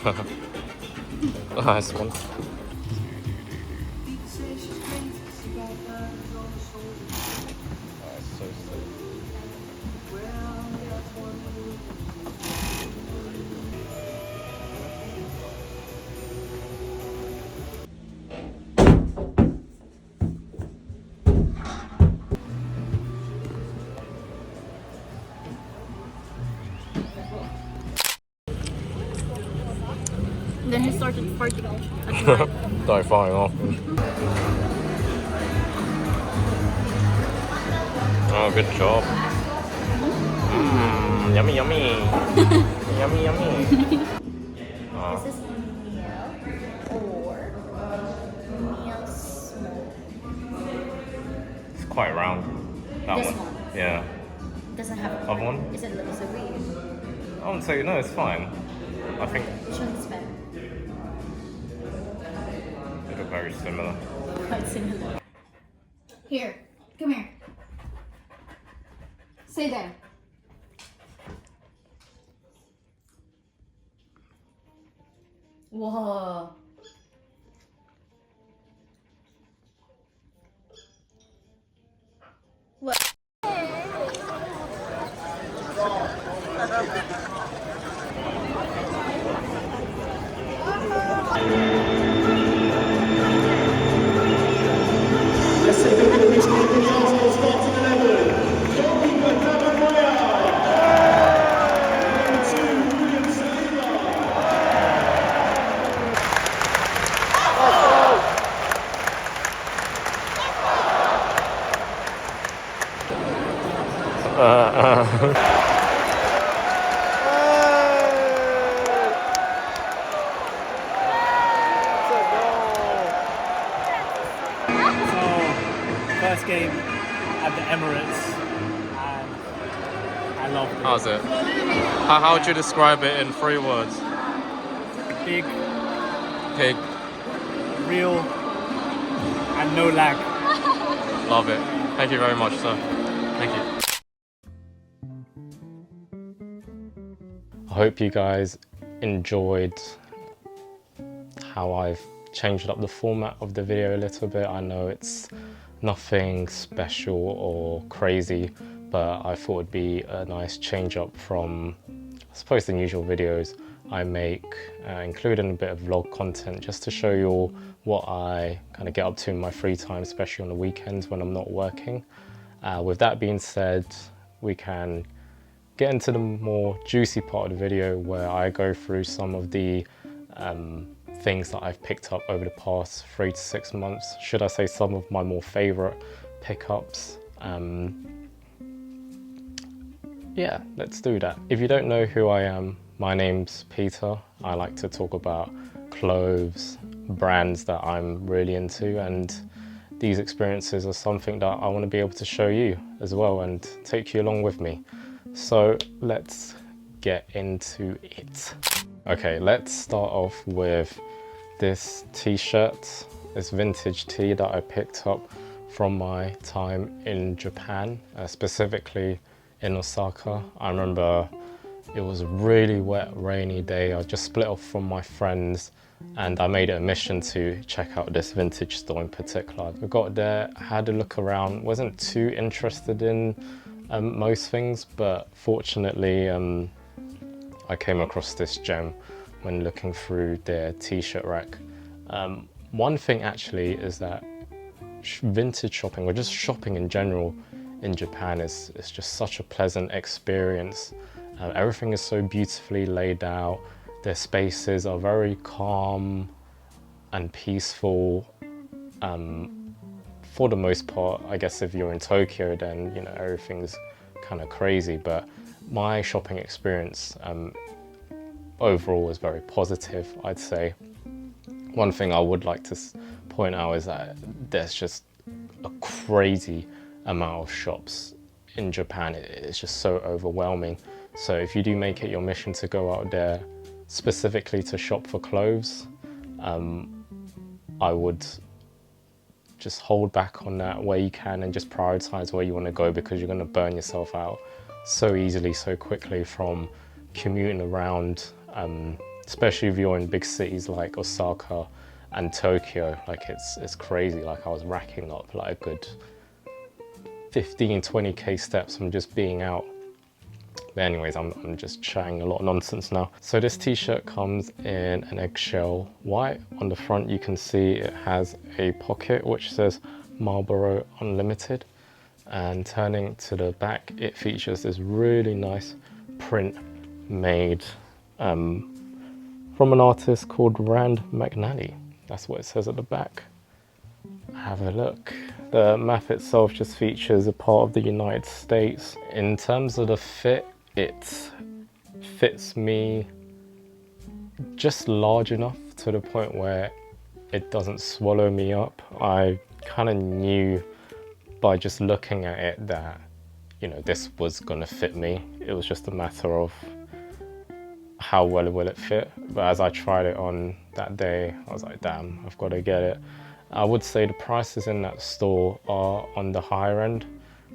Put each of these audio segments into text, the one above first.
Nice one. Then he started farting at night. Don't fire off. Oh, good job. Yummy, yummy. Yummy, yummy. Oh. This is meal or meal small. It's quite round. That This one. one? Yeah. Doesn't have a Other one? Is it weird? I wouldn't say no, it's fine. I think Which one is better? they look very similar. Quite similar. Here, come here. Stay there. Whoa. What? First game at the Emirates, and I loved it. How's it? How would you describe it in 3 words? Big, Pig. real, and no lag. Love it. Thank you very much, sir. Thank you. I hope you guys enjoyed how I've changed up the format of the video a little bit. I know it's nothing special or crazy, but I thought it'd be a nice change up from, I suppose, the usual videos I make, including a bit of vlog content just to show you all what I kind of get up to in my free time, especially on the weekends when I'm not working. With that being said, we can get into the more juicy part of the video where I go through some of the things that I've picked up over the past 3 to 6 months. Should I say some of my more favorite pickups? Yeah, let's do that. If you don't know who I am, my name's Peter. I like to talk about clothes, brands that I'm really into, and these experiences are something that I want to be able to show you as well and take you along with me. So let's get into it. Okay, let's start off with this t-shirt, this vintage tee that I picked up from my time in Japan, specifically in Osaka. I remember it was a really wet, rainy day. I just split off from my friends and I made it a mission to check out this vintage store in particular. I got there, had a look around, wasn't too interested in most things, but fortunately I came across this gem when looking through their t-shirt rack. One thing actually is that vintage shopping, or just shopping in general in Japan, is just such a pleasant experience. Everything is so beautifully laid out. Their spaces are very calm and peaceful. For the most part, I guess if you're in Tokyo, then you know everything's kind of crazy. But my shopping experience overall was very positive, I'd say. One thing I would like to point out is that there's just a crazy amount of shops in Japan. It's just so overwhelming. So if you do make it your mission to go out there specifically to shop for clothes, I would just hold back on that where you can and just prioritize where you want to go, because you're going to burn yourself out so easily, so quickly from commuting around especially if you're in big cities like Osaka and Tokyo. Like it's crazy. Like I was racking up like a good 15-20k steps from just being out. But anyways, I'm just chatting a lot of nonsense now. So this t-shirt comes in an eggshell white. On the front you can see it has a pocket which says Marlboro Unlimited, and turning to the back it features this really nice print made from an artist called Rand McNally. That's what it says at the back. Have a look. The map itself just features a part of the United States. In terms of the fit, it fits me just large enough to the point where it doesn't swallow me up. I kind of knew by just looking at it that, you know, this was gonna fit me. It was just a matter of how well will it fit. But as I tried it on that day, I was like, damn, I've got to get it. I would say the prices in that store are on the higher end.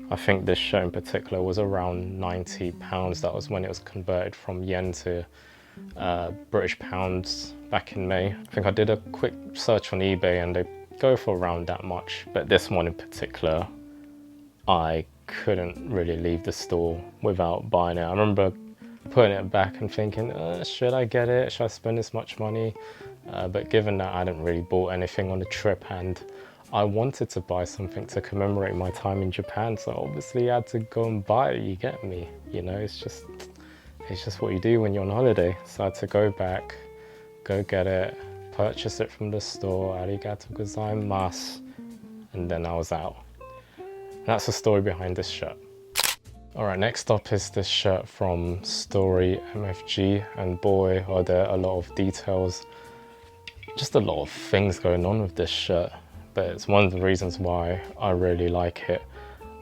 I think this shirt in particular was around £90. That was when it was converted from yen to British pounds back in May. I think I did a quick search on eBay and they go for around that much. But this one in particular, I couldn't really leave the store without buying it. I remember putting it back and thinking, should I get it? Should I spend this much money? But given that I hadn't really bought anything on the trip and I wanted to buy something to commemorate my time in Japan, so obviously I had to go and buy it, you get me? You know, it's just what you do when you're on holiday. So I had to go back, go get it, purchase it from the store, arigato gozaimasu, and then I was out. And that's the story behind this shirt. All right, next up is this shirt from Story MFG, and boy, are there a lot of details, just a lot of things going on with this shirt, but it's one of the reasons why I really like it.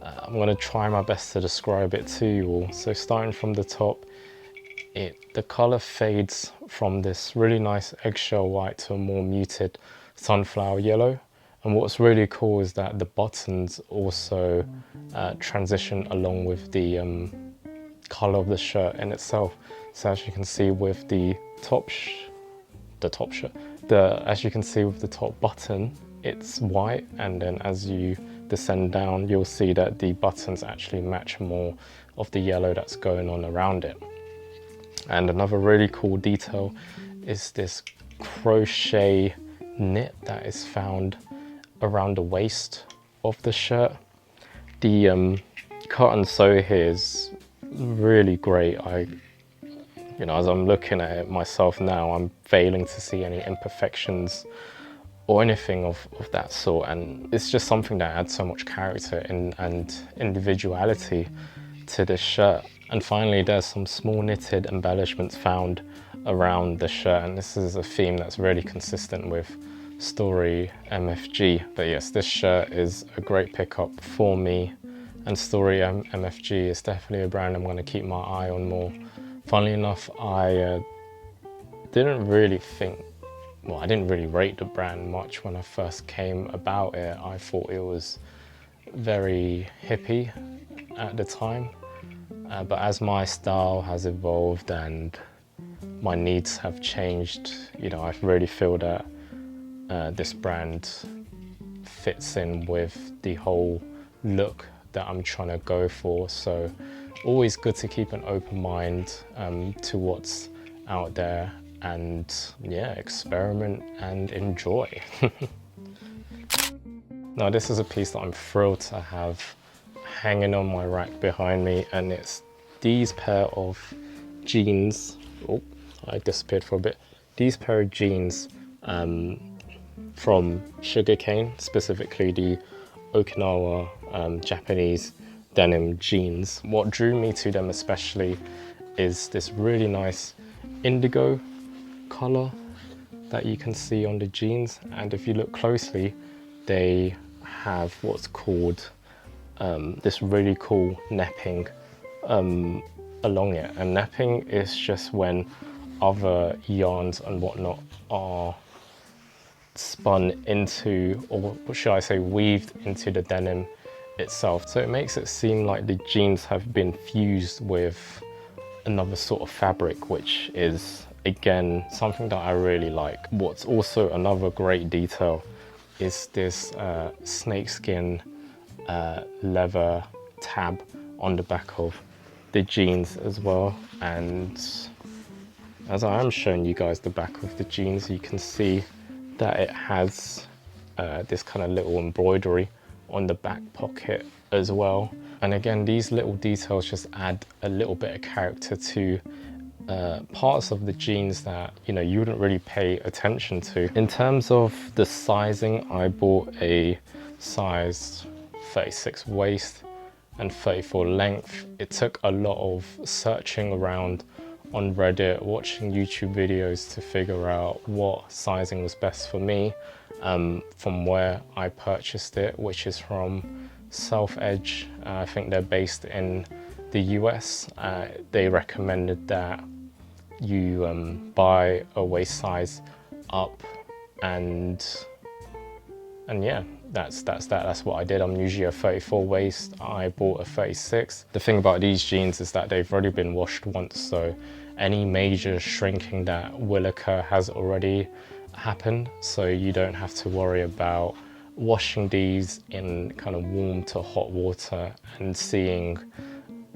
I'm going to try my best to describe it to you all. So starting from the top, the color fades from this really nice eggshell white to a more muted sunflower yellow. And what's really cool is that the buttons also transition along with the color of the shirt in itself. So as you can see with the as you can see with the top button, it's white, and then as you descend down, you'll see that the buttons actually match more of the yellow that's going on around it. And another really cool detail is this crochet knit that is found around the waist of the shirt. The cut and sew here is really great. You know, as I'm looking at it myself now, I'm failing to see any imperfections or anything of that sort, and it's just something that adds so much character and individuality to this shirt. And finally, there's some small knitted embellishments found around the shirt, and this is a theme that's really consistent with Story MFG. But yes, this shirt is a great pickup for me, and Story MFG is definitely a brand I'm going to keep my eye on more. Funnily enough, I didn't really rate the brand much when I first came about it. I thought it was very hippie at the time, but as my style has evolved and my needs have changed, you know, I really feel that this brand fits in with the whole look that I'm trying to go for. So always good to keep an open mind to what's out there, and yeah, experiment and enjoy. Now this is a piece that I'm thrilled to have hanging on my rack behind me, and it's these pair of jeans. Oh, I disappeared for a bit. These pair of jeans from Sugarcane, specifically the Okinawa Japanese denim jeans. What drew me to them especially is this really nice indigo color that you can see on the jeans, and if you look closely, they have what's called this really cool nepping along it. And nepping is just when other yarns and whatnot are spun into, or should I say weaved into, the denim itself. So it makes it seem like the jeans have been fused with another sort of fabric, which is again, something that I really like. What's also another great detail is this snakeskin leather tab on the back of the jeans as well. And as I am showing you guys the back of the jeans, you can see that it has this kind of little embroidery on the back pocket as well. And again, these little details just add a little bit of character to parts of the jeans that, you know, you wouldn't really pay attention to. In terms of the sizing, I bought a size 36 waist and 34 length. It took a lot of searching around on Reddit, watching YouTube videos to figure out what sizing was best for me, from where I purchased it, which is from Self Edge. I think they're based in the US. They recommended that you buy a waist size up, and yeah, that's what I did. I'm usually a 34 waist. I bought a 36. The thing about these jeans is that they've already been washed once, so any major shrinking that will occur has already happened, so you don't have to worry about washing these in kind of warm to hot water and seeing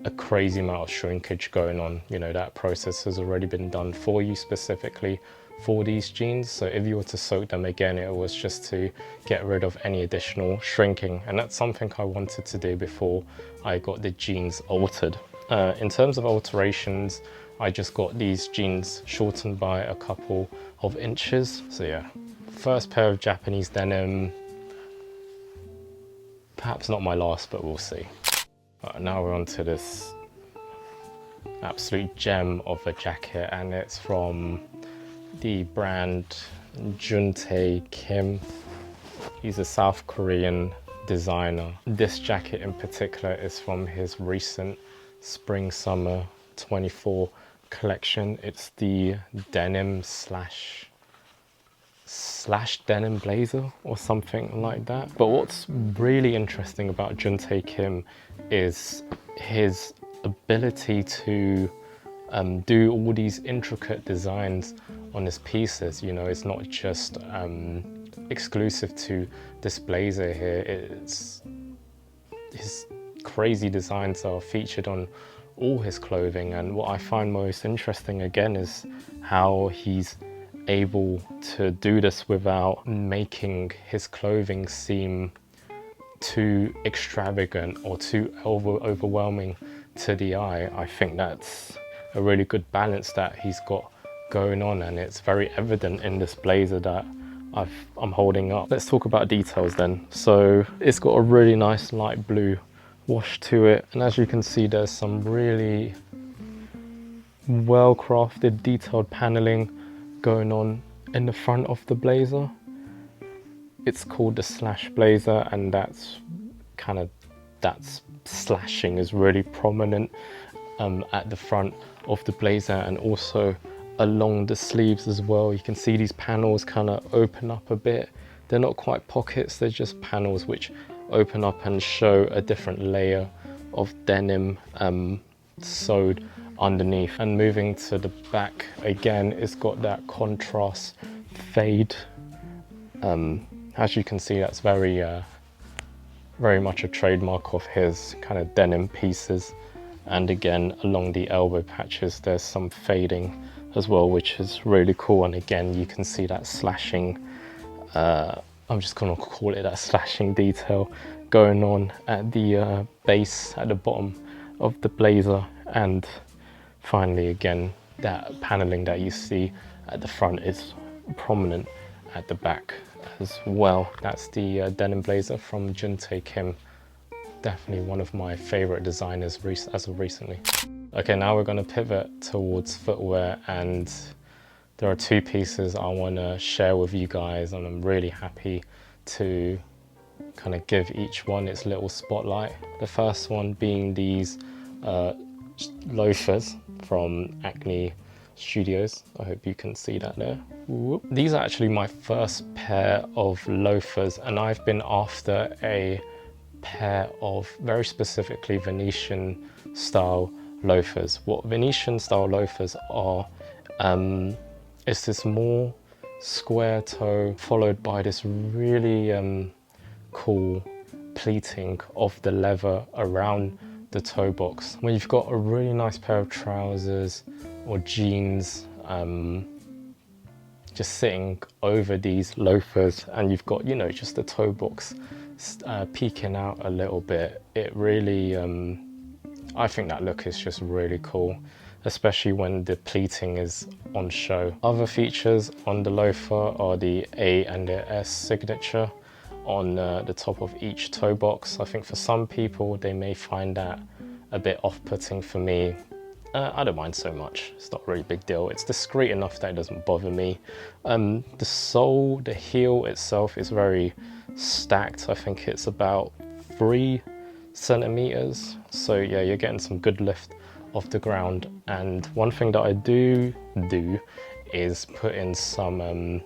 a crazy amount of shrinkage going on. You know, that process has already been done for you specifically for these jeans. So if you were to soak them again, it was just to get rid of any additional shrinking. And that's something I wanted to do before I got the jeans altered. In terms of alterations, I just got these jeans shortened by a couple of inches. So yeah, first pair of Japanese denim. Perhaps not my last, but we'll see. Now we're on to this absolute gem of a jacket, and it's from the brand Juntae Kim. He's a South Korean designer. This jacket in particular is from his recent Spring Summer 24 collection. It's the denim slash denim blazer or something like that. But what's really interesting about Juntae Kim is his ability to do all these intricate designs on his pieces. You know, it's not just exclusive to this blazer here. It's his crazy designs are featured on all his clothing, and what I find most interesting again is how he's able to do this without making his clothing seem too extravagant or too overwhelming to the eye. I think that's a really good balance that he's got going on, and it's very evident in this blazer that I'm holding up. Let's talk about details then. So it's got a really nice light blue wash to it, and as you can see, there's some really well crafted detailed paneling going on in the front of the blazer. It's called the slash blazer, and that's slashing is really prominent at the front of the blazer and also along the sleeves as well. You can see these panels kind of open up a bit. They're not quite pockets, they're just panels which open up and show a different layer of denim sewed underneath. And moving to the back again, it's got that contrast fade. As you can see, that's very much a trademark of his kind of denim pieces. And again, along the elbow patches, there's some fading as well, which is really cool. And again, you can see that slashing, I'm just gonna call it that slashing detail going on at the base, at the bottom of the blazer. And finally, again, that paneling that you see at the front is prominent at the back as well. That's the denim blazer from Juntae Kim. Definitely one of my favorite designers as of recently. Okay, now we're going to pivot towards footwear, and there are two pieces I want to share with you guys, and I'm really happy to kind of give each one its little spotlight. The first one being these loafers from Acne Studios. I hope you can see that there. Whoop. These are actually my first pair of loafers, and I've been after a pair of very specifically Venetian style loafers. What Venetian style loafers are It's this more square toe followed by this really cool pleating of the leather around the toe box. When you've got a really nice pair of trousers or jeans just sitting over these loafers, and you've got, you know, just the toe box peeking out a little bit, it really, I think that look is just really cool, especially when the pleating is on show. Other features on the loafer are the A and the S signature on the top of each toe box. I think for some people they may find that a bit off-putting. For me, I don't mind so much. It's not a really big deal. It's discreet enough that it doesn't bother me. The sole, the heel itself is very stacked. I think it's about 3 centimeters. So yeah, you're getting some good lift off the ground. And one thing that I do is put in some,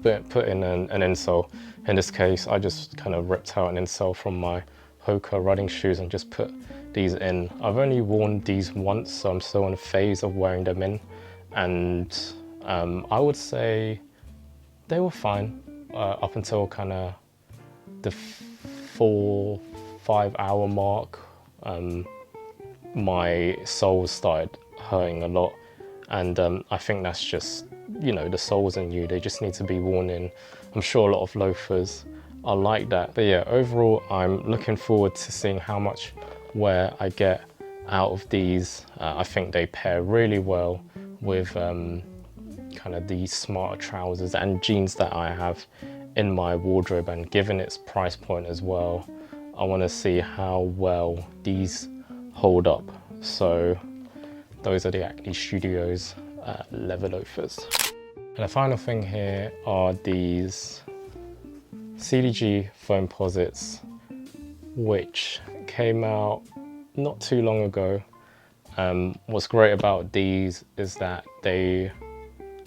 put in an insole. In this case, I just kind of ripped out an insole from my Hoka running shoes and just put these in. I've only worn these once, so I'm still in a phase of wearing them in, and I would say they were fine up until kind of the 4-5 hour mark. My soles started hurting a lot, and I think that's just, you know, the soles in you, they just need to be worn in. I'm sure a lot of loafers are like that. But yeah, overall I'm looking forward to seeing how much wear I get out of these. I think they pair really well with kind of the smarter trousers and jeans that I have in my wardrobe, and given its price point as well, I want to see how well these hold up. So those are the Acne Studios leather loafers. And the final thing here are these CDG foamposites, which came out not too long ago. What's great about these is that they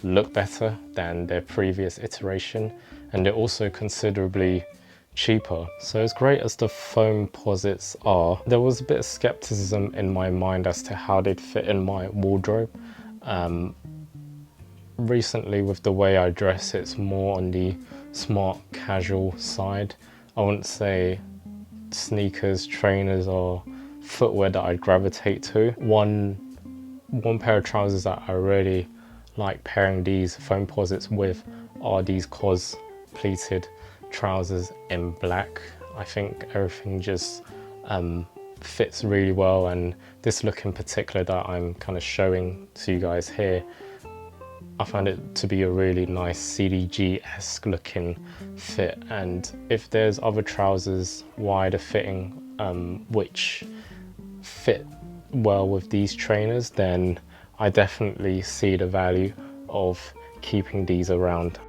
look better than their previous iteration, and they're also considerably cheaper. So as great as the foamposites are, there was a bit of skepticism in my mind as to how they'd fit in my wardrobe. Recently, with the way I dress, it's more on the smart casual side. I wouldn't say sneakers, trainers, or footwear that I'd gravitate to. One pair of trousers that I really like pairing these foamposites with are these COS pleated trousers in black. I think everything just fits really well, and this look in particular that I'm kind of showing to you guys here, I found it to be a really nice CDG-esque looking fit. And if there's other trousers, wider fitting, which fit well with these trainers, then I definitely see the value of keeping these around.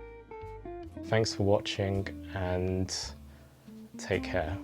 Thanks for watching, and take care.